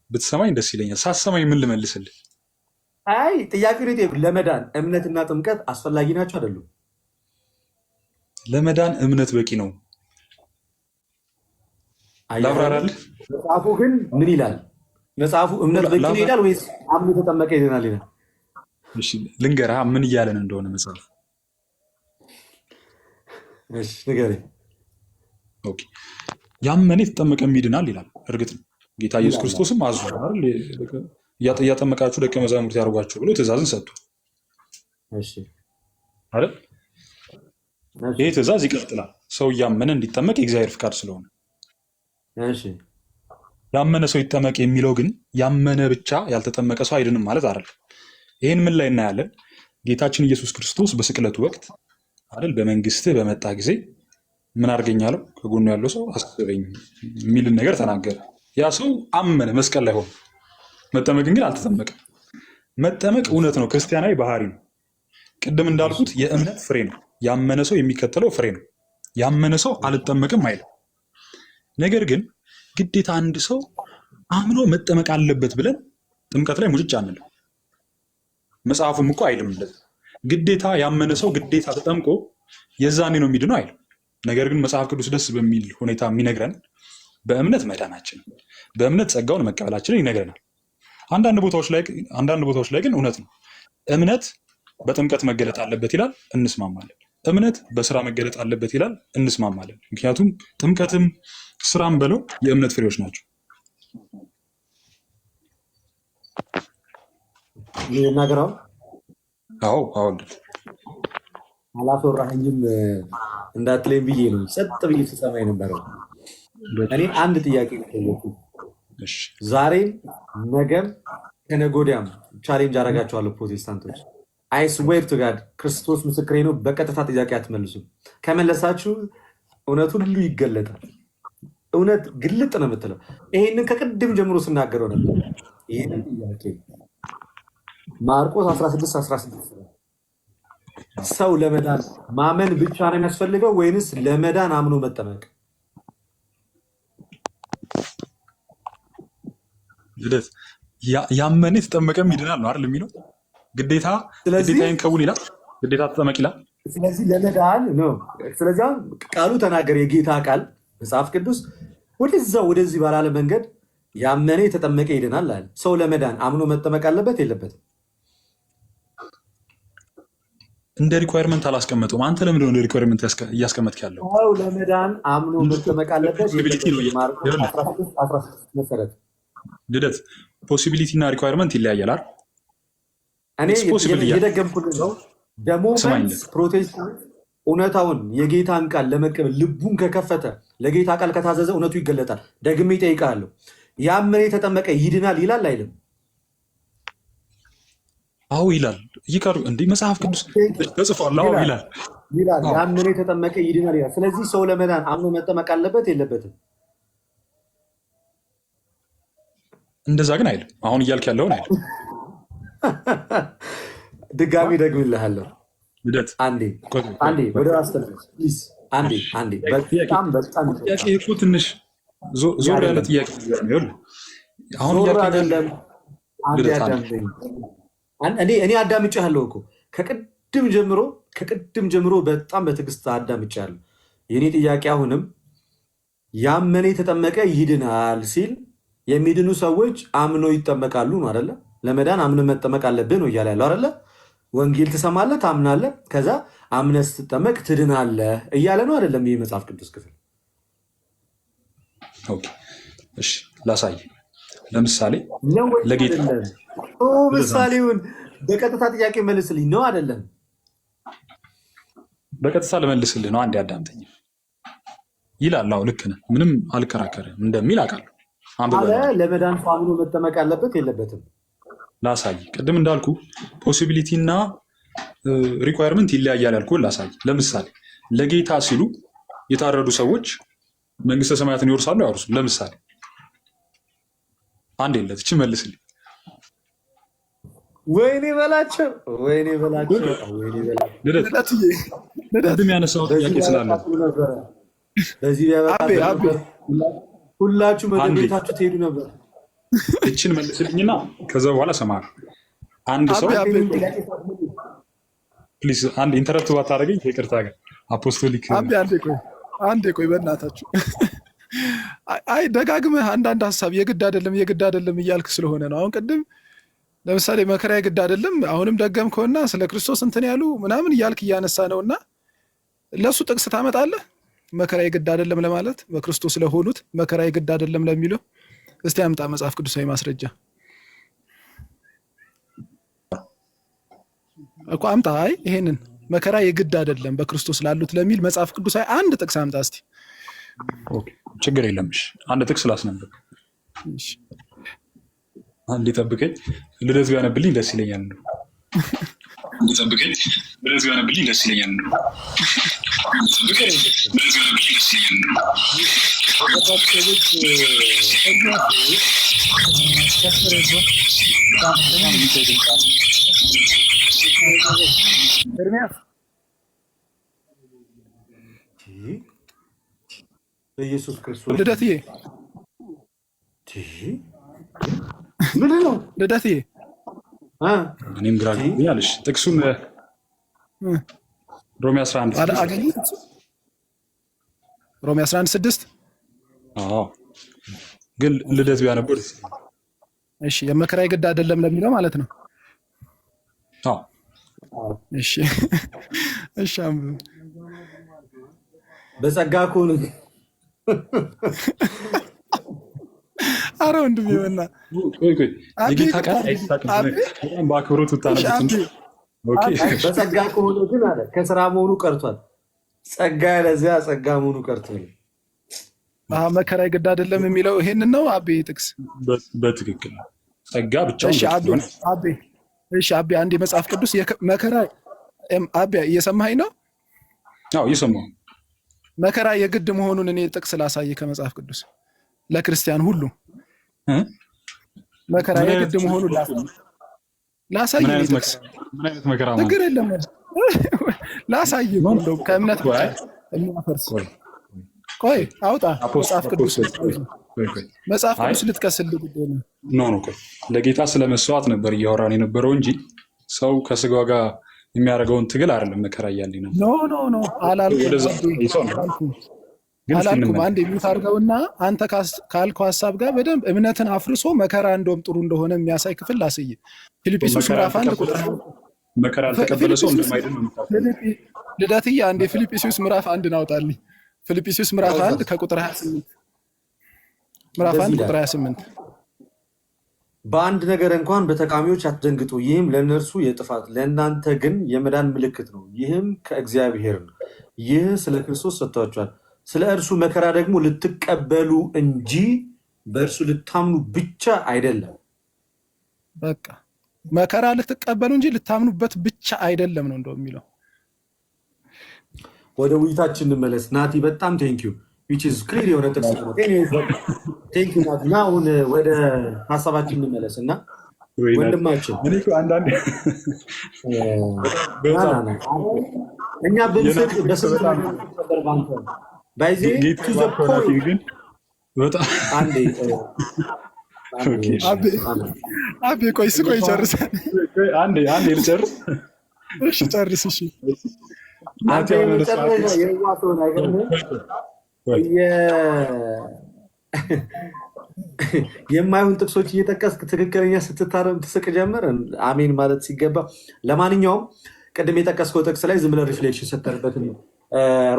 ብትሰማኝ ደስ ይለኛል። ሳሰማኝ ምን ልመልስልህ? አይ ጥያቄ ለመዳን እምነትና ጥምቀት አስፈላጊ ናቸው አይደሉም? ለመዳን እምነት በቂ ነው። ላብራራልህ። መጽሐፉ ግን ምን ይላል? መጽሐፉ እምነት በቂ ነው ይላል ወይስ አምኖ የተጠመቀ ይድናል ይላል? እሺ ልንገርህ ምን እያለን እንደሆነ መጽሐፍ። እሺ ንገረኝ። ኦኬ ያመነ የተጠመቀ ይድናል ይላል። እርግጥ ነው ጌታ ኢየሱስ ክርስቶስም አዟል አይደል? እያጠመቃችሁ ደቀ መዛሙርት ያደርጓቸው ብሎ ትእዛዝን ሰጥቷል አይደል? ይህ ትእዛዝ ይቀጥላል። ሰው እያመነ እንዲጠመቅ የእግዚአብሔር ፍቃድ ስለሆነ ያመነ ሰው ይጠመቅ የሚለው ግን ያመነ ብቻ ያልተጠመቀ ሰው አይድንም ማለት አይደለም። ይህን ምን ላይ እናያለን? ጌታችን ኢየሱስ ክርስቶስ በስቅለቱ ወቅት አይደል በመንግስትህ በመጣ ጊዜ ምን አድርገኛለሁ ከጎኑ ያለው ሰው አስበኝ የሚልን ነገር ተናገረ። ያ ሰው አመነ፣ መስቀል ላይ ሆነ። መጠመቅን ግን አልተጠመቀም። መጠመቅ እውነት ነው፣ ክርስቲያናዊ ባህሪ ነው። ቅድም እንዳልኩት የእምነት ፍሬ ነው። ያመነ ሰው የሚከተለው ፍሬ ነው። ያመነ ሰው አልጠመቅም አይልም። ነገር ግን ግዴታ አንድ ሰው አምኖ መጠመቅ አለበት ብለን ጥምቀት ላይ ሙጭጭ አንልም። መጽሐፉም እኮ አይልም እንደዚህ ግዴታ ያመነ ሰው ግዴታ ተጠምቆ የዛኔ ነው የሚድነው አይልም። ነገር ግን መጽሐፍ ቅዱስ ደስ በሚል ሁኔታ የሚነግረን በእምነት መዳናችንን በእምነት ጸጋውን መቀበላችንን ይነግረናል። አንዳንድ ቦታዎች ላይ ግን እውነት ነው እምነት በጥምቀት መገለጥ አለበት ይላል፣ እንስማማለን። እምነት በስራ መገለጥ አለበት ይላል፣ እንስማማለን። ምክንያቱም ጥምቀትም ስራም በለው የእምነት ፍሬዎች ናቸው። ናገራው አዎ አላስወራኸኝም እንዳትለኝ ብዬ ነው ጸጥ ብዬ ስሰማ የነበረው። እኔ አንድ ጥያቄ ነው። ዛሬም ነገም ከነገ ወዲያም ቻሌንጅ አደርጋቸዋለሁ ፕሮቴስታንቶች። አይ ስዌር ቱ ጋድ ክርስቶስ ምስክሬ ነው። በቀጥታ ጥያቄ አትመልሱም። ከመለሳችሁ እውነት ሁሉ ይገለጣል። እውነት ግልጥ ነው የምትለው። ይሄንን ከቅድም ጀምሮ ስናገረው ነበር። ይህንን ጥያቄ ማርቆስ 16 ሰው ለመዳን ማመን ብቻ ነው የሚያስፈልገው ወይንስ ለመዳን አምኖ መጠመቅ? ያመነ የተጠመቀም ይድናል ነው አይደል የሚለው። ግዴታዬን ከውን ይላል፣ ግዴታ ተጠመቅ ይላል። ስለዚህ ለመዳን ነው። ስለዚህ ቃሉ ተናገረ፣ የጌታ ቃል መጽሐፍ ቅዱስ ወደዚህ ባላለ መንገድ ያመነ የተጠመቀ ይድናል አለ። ሰው ለመዳን አምኖ መጠመቅ አለበት የለበትም? እንደ ሪኳየርመንት አላስቀመጠውም። አንተ ለምንድን ነው እንደ ሪኳየርመንት እያስቀመጥክ ያለው? ሰው ለመዳን አምኖ መጠመቅ አለበት መሰረት ልደት ፖሲቢሊቲ እና ሪኳየርመንት ይለያያል አይደል? እኔ የደገምኩልህ ነው። ደግሞ ፕሮቴስታንት እውነታውን የጌታን ቃል ለመቀበል ልቡን ከከፈተ ለጌታ ቃል ከታዘዘ እውነቱ ይገለጣል። ደግሜ እጠይቅሃለሁ፣ ያመነ የተጠመቀ ይድናል ይላል አይልም? አዎ ይላል። ይቀሩ እንዲህ መጽሐፍ ቅዱስ ተጽፏል። አዎ ይላል። ያመነ የተጠመቀ ይድናል ይላል። ስለዚህ ሰው ለመዳን አምኖ መጠመቅ አለበት የለበትም? እንደዛ ግን አይልም። አሁን እያልክ ያለውን አይልም። ድጋሚ ደግምልሃለሁ። ልደት አንዴ ወደ ራስ ተመለስ። አንዴ በጣም ጥያቄ እኮ ትንሽ ዞር ያለ ጥያቄ አሁን አይደለም። እኔ አዳምጬሃለሁ እኮ ከቅድም ጀምሮ በጣም በትዕግስት አዳምጬሃለሁ። የእኔ ጥያቄ አሁንም ያመነ የተጠመቀ ይድናል ሲል የሚድኑ ሰዎች አምነው ይጠመቃሉ ነው አይደለ? ለመዳን አምነህ መጠመቅ አለብህ ነው እያለ ያለው አይደለ? ወንጌል ትሰማለህ፣ ታምናለህ፣ ከዛ አምነህ ስትጠመቅ ትድናለህ እያለ ነው አይደለም? ይህ መጽሐፍ ቅዱስ ክፍል። እሺ ላሳይ። ለምሳሌ ለጌታ ምሳሌውን በቀጥታ ጥያቄ መልስልኝ ነው አይደለም? በቀጥታ ልመልስልህ ነው። አንዴ አዳምጠኝ ይላል። አዎ ልክ ነህ፣ ምንም አልከራከርም እንደሚል አውቃለሁ። ለመዳን ሰው አምኖ መጠመቅ አለበት የለበትም? ላሳይ። ቅድም እንዳልኩ ፖሲቢሊቲ እና ሪኳየርመንት ይለያያል ያልኩህ ላሳይ። ለምሳሌ ለጌታ ሲሉ የታረዱ ሰዎች መንግስተ ሰማያትን ይወርሳሉ አይወርሱም? ለምሳሌ አንድ የለት እቺ መልስልኝ። ወይኔ በላቸው። ቅድም ያነሳው ጥያቄ ስላለ በዚህ ሁላችሁ ወደ ቤታችሁ ትሄዱ ነበር። እችን መልስልኝና ከዛ በኋላ ሰማር። አንድ ሰው ፕሊዝ አንድ ኢንተረፕት ባታደርገኝ ይቅርታ። ጋር አፖስቶሊክ አንዴ ቆይ በእናታችሁ። አይ ደጋግመህ አንዳንድ ሀሳብ የግድ አይደለም እያልክ ስለሆነ ነው። አሁን ቅድም ለምሳሌ መከራ የግድ አይደለም፣ አሁንም ደገምከውና ስለ ክርስቶስ እንትን ያሉ ምናምን እያልክ እያነሳ ነውና ለሱ ጥቅስ ታመጣለህ። መከራ የግድ አይደለም ለማለት በክርስቶስ ለሆኑት መከራ የግድ አይደለም ለሚለው እስቲ አምጣ መጽሐፍ ቅዱሳዊ ማስረጃ እኮ አምጣ። አይ ይሄንን መከራ የግድ አይደለም በክርስቶስ ላሉት ለሚል መጽሐፍ ቅዱሳዊ አንድ ጥቅስ አምጣ እስቲ። ችግር የለምሽ አንድ ጥቅስ ላስነብብ። አንድ ይጠብቀኝ፣ ልደት ቢያነብልኝ ደስ ይለኛል። ኢየሱስ ክርስቶስ ልደትዬ ምንድን ነው ልደትዬ? እኔም ግራ ገብቶኛል። ጥቅሱን ሮሜ 11 አገኘሁት። ሮሜ 11:6 ግን ልደት ቢያነብር እሺ፣ የመከራ የግድ አይደለም ለሚለው ማለት ነው። እሺ በጸጋ ከሆነ አረ ወንድም ይወና የጌታ ቃል አይታወቅም። በአክብሮት ታነቡት። በጸጋ ከሆነ ግን አለ ከስራ መሆኑ ቀርቷል። ጸጋ ያለዚያ ጸጋ መሆኑ ቀርቷል። መከራ የግድ አይደለም የሚለው ይሄንን ነው። አቤ ጥቅስ በትክክል ጸጋ ብቻውን። እሺ አቤ አንድ የመጽሐፍ ቅዱስ መከራ አቤ እየሰማኸኝ ነው? አዎ እየሰማሁ። መከራ የግድ መሆኑን እኔ ጥቅስ ላሳይ ከመጽሐፍ ቅዱስ ለክርስቲያን ሁሉ መከራ የግድ መሆኑን ላሳይ። ምን አይነት መከራ ነው? ነገር የለም ላሳይ። እንደው ከእምነት ብቻ የሚያፈርስ ቆይ አውጣ መጽሐፍ ቅዱስ ልጥቀስልህ ጉዳይ ነው። ኖ ለጌታ ስለ መስዋዕት ነበር እያወራን የነበረው እንጂ ሰው ከስጋው ጋር የሚያደርገውን ትግል አይደለም። መከራ እያለኝ ነው። ኖ አላልኩም። አንድ የሚሉት አድርገውና አንተ ካልከው ሀሳብ ጋር በደንብ እምነትን አፍርሶ መከራ እንደውም ጥሩ እንደሆነ የሚያሳይ ክፍል ላስይ። ፊልጵስዩስ ምዕራፍ 1 ቁጥር መከራ ያልተቀበለ ሰው እንደማይድን ነው። ልደትዬ አንድ የፊልጵስዩስ ምዕራፍ 1 እናውጣልኝ። ፊልጵስዩስ ምዕራፍ 1 ከቁጥር 28 ምዕራፍ 1 ቁጥር 28 በአንድ ነገር እንኳን በተቃዋሚዎች አትደንግጡ፣ ይህም ለእነርሱ የጥፋት ለእናንተ ግን የመዳን ምልክት ነው። ይህም ከእግዚአብሔር ነው። ይህ ስለ ክርስቶስ ሰጥቷቸዋል፣ ስለ እርሱ መከራ ደግሞ ልትቀበሉ እንጂ በእርሱ ልታምኑ ብቻ አይደለም። በቃ መከራ ልትቀበሉ እንጂ ልታምኑበት ብቻ አይደለም ነው እንደው የሚለው። ወደ ውይይታችን እንመለስ። ናቲ በጣም ቴንኪዩ which is clear የሆነ ጥቅስ ነው። ቴንኪዩ ናቲ። እና አሁን ወደ ሀሳባችን እንመለስ እና ወንድማችን እኛ ብንስቅ በስልት ባይዜ አቤ ቆይ ስቆይ ጨርስ። አንዴ ልጨርስ። እሺ ጨርስ። እሺ የማይሆን ጥቅሶች እየጠቀስክ ትክክለኛ ስትታረም ትስቅ ጀመር። አሜን ማለት ሲገባ። ለማንኛውም ቅድም የጠቀስከው ጥቅስ ላይ ዝም ብለህ ሪፍሌክሽን ሰጠንበት።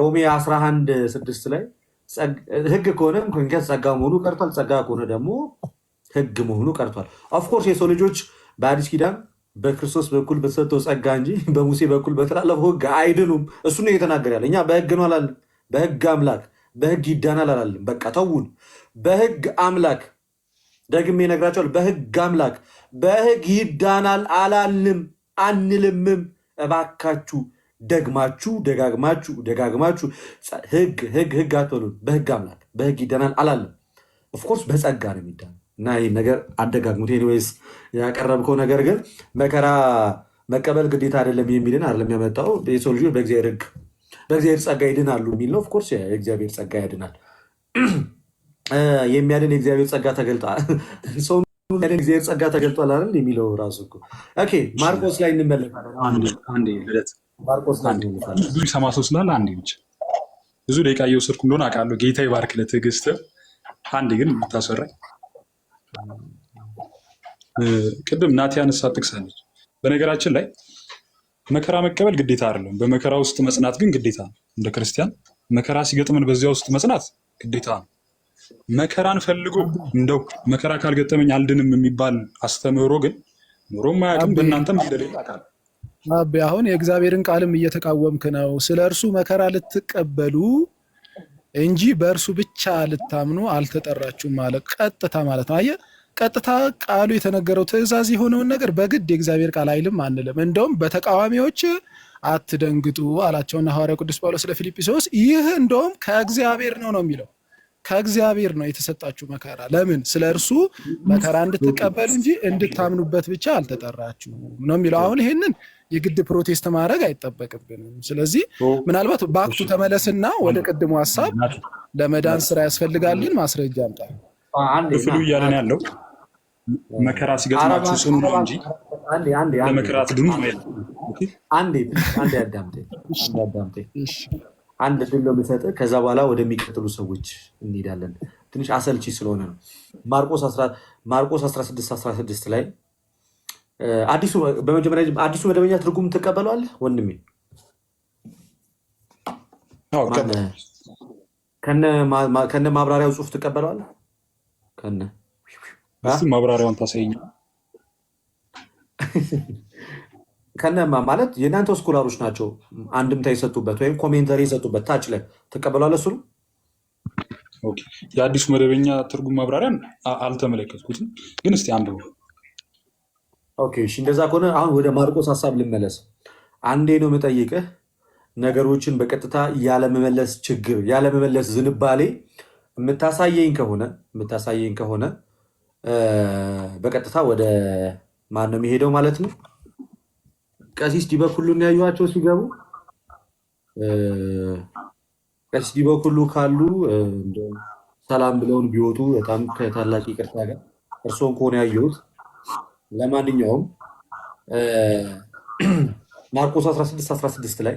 ሮሜ 11:6 ላይ ህግ ከሆነ ጸጋ መሆኑ ቀርቷል፣ ጸጋ ከሆነ ደግሞ ህግ መሆኑ ቀርቷል። ኦፍኮርስ የሰው ልጆች በአዲስ ኪዳን በክርስቶስ በኩል በተሰጠው ጸጋ እንጂ በሙሴ በኩል በተላለፈው ህግ አይድኑም። እሱ ነው እየተናገር ያለ። እኛ በህግ ነው አላለም። በህግ አምላክ በህግ ይዳናል አላለም። በቃ ተውን። በህግ አምላክ ደግሜ እነግራቸዋለሁ። በህግ አምላክ በህግ ይዳናል አላልም፣ አንልምም። እባካችሁ ደጋግማችሁ ህግ አትበሉን። በህግ አምላክ በህግ ይዳናል አላለም። ኦፍኮርስ በጸጋ ነው የሚዳነው እና ይህ ነገር አደጋግሙት። ኤኒዌይስ ያቀረብከው ነገር ግን መከራ መቀበል ግዴታ አይደለም የሚልን አይደለም ያመጣው። የሰው ልጆች በእግዚአብሔር ጸጋ ይድናሉ የሚል ነው። ኦፍኮርስ የእግዚአብሔር ጸጋ ያድናል። የሚያድን የእግዚአብሔር ጸጋ ተገልጧል። ሰው እግዚአብሔር ጸጋ ተገልጧል አይደል የሚለው ራሱ እኮ። ኦኬ ማርቆስ ላይ እንመለሳለን። ብዙ ሰማ ሰው ስላለ አንዴ ብቻ ብዙ ደቂቃ እየወሰድኩ እንደሆነ አውቃለሁ። ጌታ ይባርክ ለትዕግስት። አንዴ ግን የምታስወራኝ ቅድም ናቲ ያነሳ ጥቅሳለች። በነገራችን ላይ መከራ መቀበል ግዴታ አይደለም፣ በመከራ ውስጥ መጽናት ግን ግዴታ ነው። እንደ ክርስቲያን መከራ ሲገጥመን በዚያ ውስጥ መጽናት ግዴታ ነው። መከራን ፈልጎ እንደው መከራ ካልገጠመኝ አልድንም የሚባል አስተምህሮ ግን ኖሮም አያውቅም። በእናንተም እንደሌለ አውቃለሁ። አቤ አሁን የእግዚአብሔርን ቃልም እየተቃወምክ ነው። ስለ እርሱ መከራ ልትቀበሉ እንጂ በእርሱ ብቻ ልታምኑ አልተጠራችሁም ማለት ቀጥታ ማለት ነው። አየህ፣ ቀጥታ ቃሉ የተነገረው ትእዛዝ የሆነውን ነገር በግድ የእግዚአብሔር ቃል አይልም አንልም። እንደውም በተቃዋሚዎች አትደንግጡ አላቸውና ሐዋርያው ቅዱስ ጳውሎስ ለፊልጵስዩስ ይህ እንደውም ከእግዚአብሔር ነው የሚለው። ከእግዚአብሔር ነው የተሰጣችሁ መከራ። ለምን? ስለ እርሱ መከራ እንድትቀበሉ እንጂ እንድታምኑበት ብቻ አልተጠራችሁም ነው የሚለው። አሁን ይሄንን የግድ ፕሮቴስት ማድረግ አይጠበቅብንም። ስለዚህ ምናልባት በአክቱ ተመለስና ወደ ቅድሙ ሀሳብ ለመዳን ስራ ያስፈልጋልን ማስረጃ አምጣ። ክፍሉ እያለን ያለው መከራ ሲገጥማችሁ ጽኑ ነው እንጂ ለመከራ አትድኑ ነው ያለው። አንዴ አዳምጠኝ። አንድ ድል ነው የምሰጥህ። ከዛ በኋላ ወደሚቀጥሉ ሰዎች እንሄዳለን። ትንሽ አሰልቺ ስለሆነ ነው። ማርቆስ 16:16 ላይ አዲሱ መደበኛ ትርጉም ትቀበለዋለህ ወንድሜ? ከነ ማብራሪያው ጽሑፍ ትቀበለዋለህ? ማብራሪያውን ታሳይኝ። ከነማ ማለት የእናንተ ስኮላሮች ናቸው አንድምታ የሰጡበት ወይም ኮሜንተሪ የሰጡበት ታች ላይ ትቀበሏል። እሱ የአዲሱ መደበኛ ትርጉም ማብራሪያን አልተመለከትኩትም፣ ግን እስቲ አንብቡ። ኦኬ እሺ፣ እንደዛ ከሆነ አሁን ወደ ማርቆስ ሀሳብ ልመለስ። አንዴ ነው የምጠይቅህ። ነገሮችን በቀጥታ ያለመመለስ ችግር ያለመመለስ ዝንባሌ የምታሳየኝ ከሆነ በቀጥታ ወደ ማን ነው የሚሄደው ማለት ነው? ቀሲስ ዲበኩሉን ያዩዋቸው ሲገቡ ቀሲስ ዲበኩሉ ካሉ ሰላም ብለውን ቢወጡ በጣም ከታላቅ ይቅርታ ጋር እርስዎን ከሆነ ያየሁት። ለማንኛውም ማርቆስ 16:16 ላይ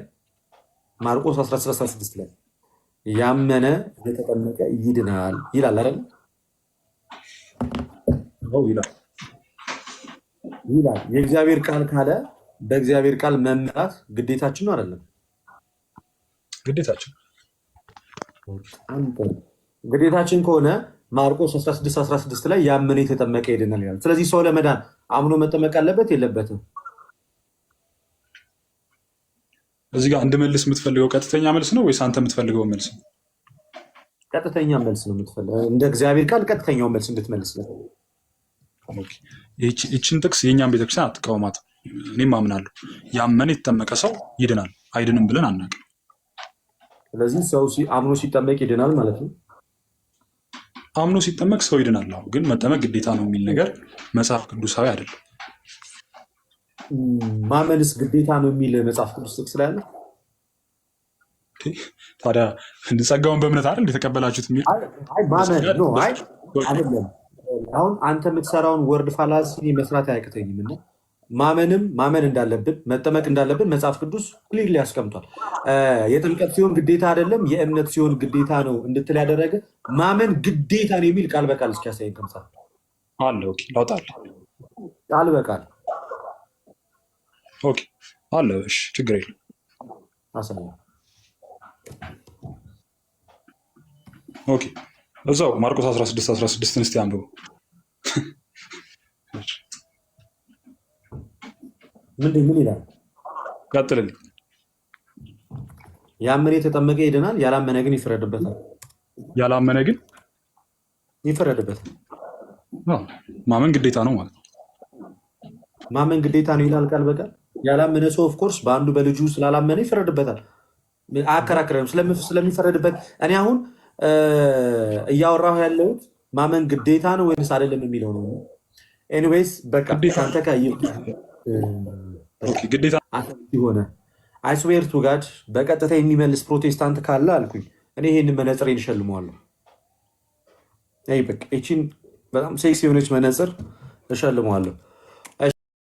ያመነ የተጠመቀ ይድናል ይላል አይደል? ይላል። የእግዚአብሔር ቃል ካለ በእግዚአብሔር ቃል መመራት ግዴታችን ነው አይደለም? ግዴታችን ከሆነ ማርቆስ 16:16 ላይ ያመነ የተጠመቀ ይድናል ይላል። ስለዚህ ሰው ለመዳን አምኖ መጠመቅ አለበት የለበትም? እዚህ ጋር እንድመልስ የምትፈልገው ቀጥተኛ መልስ ነው ወይስ አንተ የምትፈልገው መልስ ነው? ቀጥተኛ መልስ ነው የምትፈልገው? እንደ እግዚአብሔር ቃል ቀጥተኛው መልስ እንድትመልስ ነው። ይችን ጥቅስ የእኛም ቤተክርስቲያን አትቃወማትም። እኔም አምናለሁ። ያመነ የተጠመቀ ሰው ይድናል፣ አይድንም ብለን አናውቅም። ስለዚህ ሰው አምኖ ሲጠመቅ ይድናል ማለት ነው። አምኖ ሲጠመቅ ሰው ይድናል። ግን መጠመቅ ግዴታ ነው የሚል ነገር መጽሐፍ ቅዱሳዊ አይደለም። ማመንስ ግዴታ ነው የሚል መጽሐፍ ቅዱስ ጥቅስ ላይ አለ? ታዲያ ጸጋውን በእምነት አይደል የተቀበላችሁት የሚል ማመን ነው። አይደለም አሁን አንተ የምትሰራውን ወርድ ፋላሲ መስራት አያቅተኝም እና ማመን እንዳለብን መጠመቅ እንዳለብን መጽሐፍ ቅዱስ ክሊርሊ ያስቀምጧል። የጥምቀት ሲሆን ግዴታ አይደለም፣ የእምነት ሲሆን ግዴታ ነው እንድትል ያደረገ ማመን ግዴታ ነው የሚል ቃል በቃል እስኪያሳየን ከምሳ አለ። ላውጣል ቃል በቃል አለ። እሺ ችግር የለም። እዛው ማርቆስ 16:16 እስቲ አንብቡ። ምን ይላል? ቀጥልልኝ። ያመነ የተጠመቀ ይድናል፣ ያላመነ ግን ይፈረድበታል። ያላመነ ግን ይፈረድበታል። ማመን ግዴታ ነው ማለት ነው። ማመን ግዴታ ነው ይላል ቃል በቃል። ያላመነ ሰው ኦፍኮርስ በአንዱ በልጁ ስላላመነ ይፈረድበታል። አያከራክረም ስለሚፈረድበት። እኔ አሁን እያወራሁ ያለሁት ማመን ግዴታ ነው ወይስ አይደለም የሚለው ነው። ኤኒዌይስ በቃ አንተ ግዴታ ሆነ አይስዌር ቱ ጋድ በቀጥታ የሚመልስ ፕሮቴስታንት ካለ አልኩኝ እኔ ይህን መነጽር እሸልመዋለሁ። በቃ ይቺን በጣም ሴክስ የሆነች መነጽር እሸልመዋለሁ።